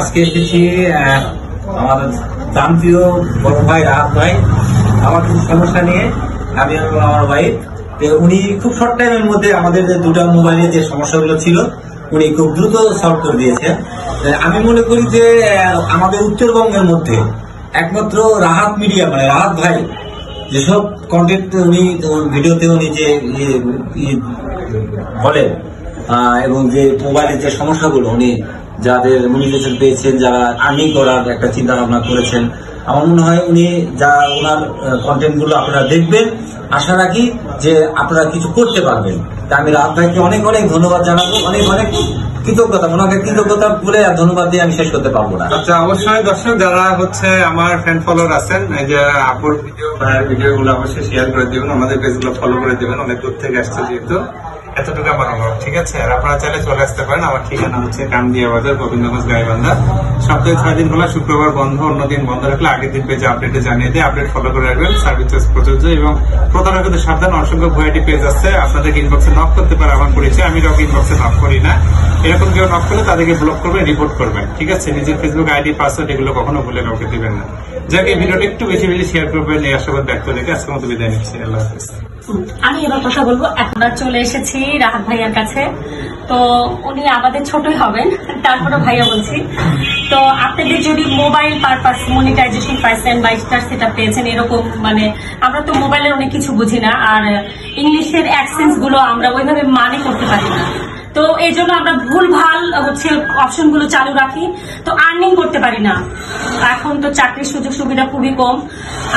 আজকে এসেছি আমাদের প্রান্তীয় বড় ভাই রাহাত ভাই আমার কিছু সমস্যা নিয়ে আমি এবং আমার ভাই উনি খুব শর্ট টাইমের মধ্যে আমাদের যে দুটা মোবাইলের যে সমস্যাগুলো ছিল উনি খুব দ্রুত সলভ করে দিয়েছেন। আমি মনে করি যে আমাদের উত্তরবঙ্গের মধ্যে একমাত্র রাহাত মিডিয়া মানে রাহাত ভাই যেসব কন্টেন্ট উনি ভিডিওতে উনি যে বলেন এবং যে মোবাইলের যে সমস্যাগুলো উনি যাদের মনিটাইজেশন পেয়েছেন, যারা আর্নিং করার একটা চিন্তা ভাবনা করেছেন, আমার মনে হয় উনি যা ওনার কন্টেন্ট গুলো আপনারা দেখবেন, আশা রাখি যে আপনারা কিছু করতে পারবেন। তা আমি রাত ভাইকে অনেক অনেক ধন্যবাদ জানাবো, অনেক অনেক কৃতজ্ঞতা, ওনাকে কৃতজ্ঞতা বলে আর ধন্যবাদ দিয়ে আমি শেষ করতে পারবো না। আচ্ছা, অবশ্যই দর্শক যারা আমার ফ্যান ফলোয়ার আছেন, এই যে আপুর ভিডিও গুলো অবশ্যই শেয়ার করে দিবেন, আমাদের পেজ গুলো ফলো করে দিবেন। অনেক দূর থেকে আসছে যেহেতু, এতটুকু আমার অনুরোধ, ঠিক আছে? আর আপনারা চাইলে চলে আসতে পারেন। আমার ঠিকানা হচ্ছে কামদিয়া বাজার, গোবিন্দগঞ্জ, গাইবান্ধা। সপ্তাহে 6 দিন খোলা, শুক্রবার বন্ধ, অন্য দিন বন্ধ রাখলে আগের দিন পেজে আপডেটে জানিয়ে দিয়ে আপডেট ফলো করে রাখবেন। সার্ভিস চার্জ প্রযোজ্য এবং প্রতারকদের সাবধান। অসংখ্য ভ্যারাইটি পেজ আছে, আপনাদের ইনবক্সে নক করতে পারে আমার পরিচয়। আমি রক ইনবক্সে নক করি না। এরকম কেউ নক করলে তাদেরকে ব্লক করবেন, রিপোর্ট করবেন, ঠিক আছে? নিজের ফেসবুক আইডি, পাসওয়ার্ড এগুলো কখনো ভুলে কাউকে দিবেন না। যাকে এই ভিডিওটা একটু বেশি বেশি শেয়ার করবেন, এই আশাবাদ ব্যক্ত রেখে আজকের মতো বিদায় নিচ্ছি। আল্লাহ হাফেজ। আমি এবার কথা বলবো। এখন আর চলে এসেছি রাহাত ভাইয়ার কাছে। তো উনি আমাদের ছোটই হবেন, তারপরে ভাইয়া বলছি। তো আপনাদের যদি মোবাইল পারপাস মনিটাইজেশন পাইছেন বা স্টার সেটআপ পেয়েছেন, এরকম মানে আমরা তো মোবাইলের অনেক কিছু বুঝি না, আর ইংলিশের অ্যাকসেন্স গুলো আমরা ওইভাবে মানে করতে পারি না। তো এই জন্য আমরা ভুলভাল হচ্ছে অপশন গুলো চালু রাখি, তো আর্নিং করতে পারি না। এখন তো চাকরির সুযোগ সুবিধা খুবই কম,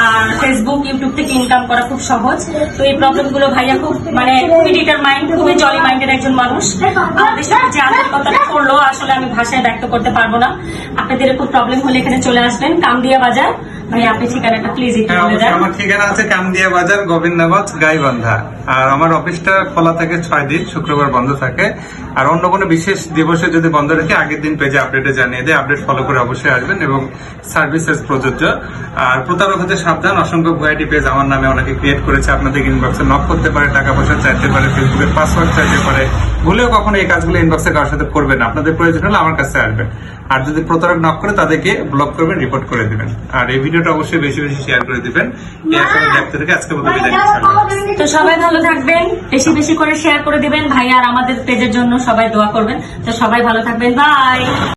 আর ফেসবুক ইউটিউব থেকে ইনকাম করা খুব সহজ। তো এই প্রবলেম গুলো ভাইয়া খুব মানে খুবই ডিটারমাইন্ড, খুবই জলি মাইন্ডের একজন মানুষ। আমাদের সাথে যে আন্তরিকতাটা করলো আসলে আমি ভাষায় ব্যক্ত করতে পারবো না। আপনাদের এরকম প্রবলেম হলে এখানে চলে আসবেন, কামদিয়া বাজার। ভাই আপনি ঠিকানাটা প্লিজ একটু বলে দেন। আমার ঠিকানা আছে কামদিয়া বাজার, গোবিন্দগঞ্জ, গাইবান্ধা। আর আমার অফিসটা খোলা থাকে 6 দিন, শুক্রবার বন্ধ থাকে। আর অন্য কোনো বিশেষ দিবসে যদি বন্ধ রেখে আগের দিন পেজে আপডেটে জানিয়ে দেয়, আপডেট ফলো করে অবশ্যই আসবেন এবং সার্ভিসেস প্রযোজ্য। আর প্রতারক হতে সাবধান। অসংখ্য ভ্যারাইটি পেজ আমার নামে অনেকে ক্রিয়েট করেছে, আপনাদের ইনবক্সে নক করতে পারে, টাকা পয়সা চাইতে পারে, ফেসবুকের পাসওয়ার্ড চাইতে পারে। ভুলেও কখনো এই কাজগুলো ইনবক্সে কারোর সাথে করবেন না। আপনাদের প্রয়োজন হলে আমার কাছে আসবেন। আর যদি প্রতারক নক করে তাদেরকে ব্লক করবেন, রিপোর্ট করে দিবেন। আর এই ভিডিওটা অবশ্যই বেশি বেশি শেয়ার করে দিবেন। এই আশাবাদ ব্যক্ত রেখে আজকে মতো বিদায় নিচ্ছি। তো সবাই ভালো থাকবেন, বেশি বেশি করে শেয়ার করে দিবেন ভাই, আর আমাদের পেজের জন্য সবাই দোয়া করবেন। তো সবাই ভালো থাকবেন, বাই।